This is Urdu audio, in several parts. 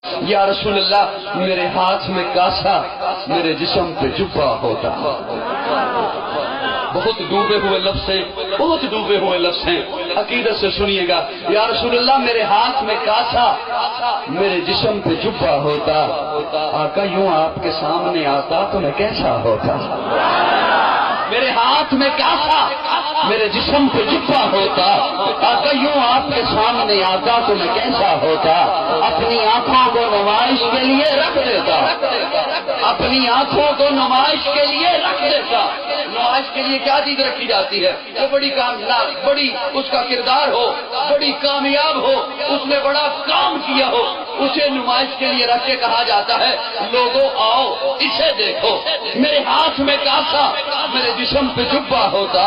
یا رسول اللہ میرے ہاتھ میں کاسا میرے جسم پہ جبہ ہوتا. بہت ڈوبے ہوئے لفظ ہیں، بہت ڈوبے ہوئے لفظ ہیں، عقیدت سے سنیے گا. یا رسول اللہ میرے ہاتھ میں کاسا میرے جسم پہ جبہ ہوتا. آقا یوں آپ کے سامنے آتا تو میں کیسا ہوتا؟ میرے ہاتھ میں کاسا میرے جسم پہ جبہ ہوتا. آقا یوں آپ کے سامنے آتا تو میں کیسا ہوتا؟ اپنی آنکھوں کو نمائش کے لیے رکھ دیتا، اپنی آنکھوں کو نمائش کے لیے رکھ دیتا. نمائش کے لیے کیا چیز رکھی جاتی ہے؟ وہ بڑی کامیاب، بڑی اس کا کردار ہو، بڑی کامیاب ہو، اس نے بڑا کام کیا ہو، اسے نمائش کے لیے رکھ کے کہا جاتا ہے لوگوں آؤ اسے دیکھو. میرے ہاتھ میں کاسا میرے جسم پہ جبہ ہوتا.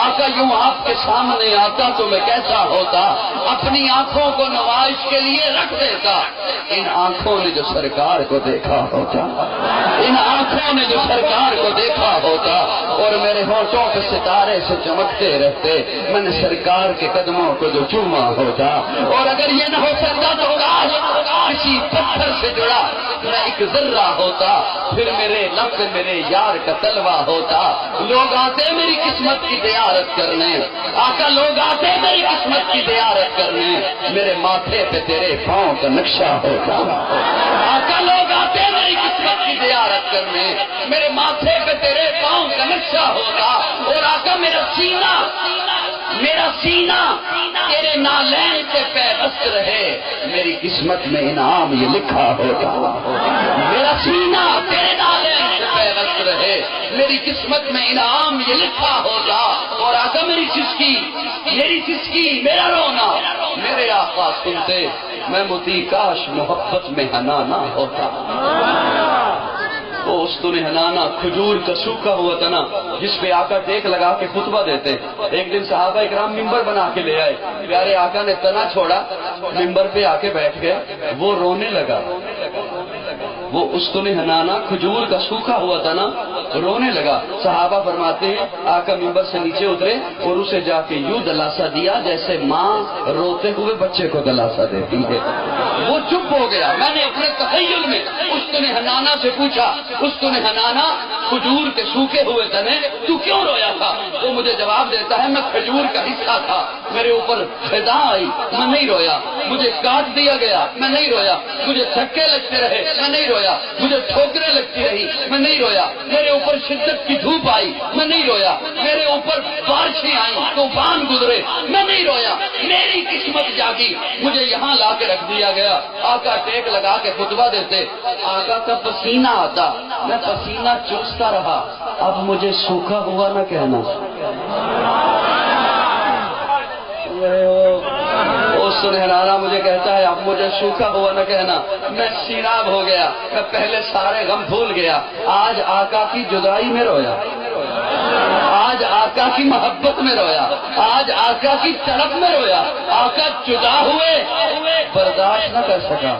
آقا یوں آپ کے سامنے آتا تو میں کیسا ہوتا؟ اپنی آنکھوں کو نمائش کے لیے رکھ دیتا. ان آنکھوں نے جو سرکار کو دیکھا ہوتا، ان آنکھوں نے جو سرکار کو دیکھا ہوتا، اور میرے ہونٹوں پہ ستارے سے چمکتے رہتے، میں نے سرکار کے قدموں کو جو چوما ہوتا. اور اگر یہ نہ ہو سکتا تو کاش کسی پتھر سے جڑا میں ایک ذرہ ہوتا، پھر میرے لب پہ میرے یار کا تلوہ ہوتا. لوگ آتے میری قسمت کی زیارت کرنے، آقا لوگ آتے میری قسمت کی زیارت کرنے، میرے ماتھے پہ تیرے پاؤں کا نقشہ ہوتا. آقا لوگ آتے میری قسمت کی زیارت کرنے، میرے ماتھے پہ تیرے پاؤں کا نقشہ ہوتا. اور آقا میرا سینہ تیرے نالین سے پیوست رہے، میری قسمت میں انعام یہ لکھا ہوتا. میرا سینہ تیرے نالین سے پیوست رہے، میری قسمت میں انعام یہ لکھا ہوتا. اور آقا میری سسکی میرا رونا میرے آقا سنتے، میں متی کاش محبت میں حنانا ہوتا. وہ استن حنانا کھجور کا سوکھا ہوا تھا نا، جس پہ آقا ٹیک لگا کے خطبہ دیتے. ایک دن صحابہ اکرام ممبر بنا کے لے آئے، پیارے آقا نے تنا چھوڑا، ممبر پہ آ کے بیٹھ گئے، وہ رونے لگا. وہ استن حنانا کھجور کا سوکھا ہوا تھا نا، رونے لگا. صحابہ فرماتے ہیں آقا ممبر سے نیچے اترے اور اسے جا کے یوں دلاسا دیا جیسے ماں روتے ہوئے بچے کو دلاسا دیتی ہے. وہ چپ ہو گیا. میں نے اپنے تخیل میں استن حنانا سے پوچھا، استن حنانا کھجور کے سوکھے ہوئے تنے تو کیوں رویا تھا؟ وہ مجھے جواب دیتا ہے میں کھجور کا حصہ تھا، میرے اوپر خدا آئی میں نہیں رویا، مجھے کاٹ دیا گیا میں نہیں رویا، مجھے دھکے لگتے رہے میں نہیں رویا، مجھے ٹھوکریں لگتی رہی میں نہیں رویا، میرے اوپر شدت کی دھوپ آئی میں نہیں رویا، میرے اوپر بارشیں آئیں طوفان گزرے میں نہیں رویا. میری قسمت جاگی، مجھے یہاں لا کے رکھ دیا گیا. آقا ٹیک لگا کے خطبہ دیتے، آقا کا پسینہ آتا، میں پسینہ چوستا رہا. اب مجھے سوکھا ہوا نہ کہنا. سنہرانا مجھے کہتا ہے اب مجھے سوکھا ہوا نہ کہنا. میں سیراب ہو گیا، میں پہلے سارے غم بھول گیا. آج آقا کی جدائی میں رویا، آج آقا کی محبت میں رویا، آج آقا کی طرف میں رویا. آقا جدا ہوئے برداشت نہ کر سکا.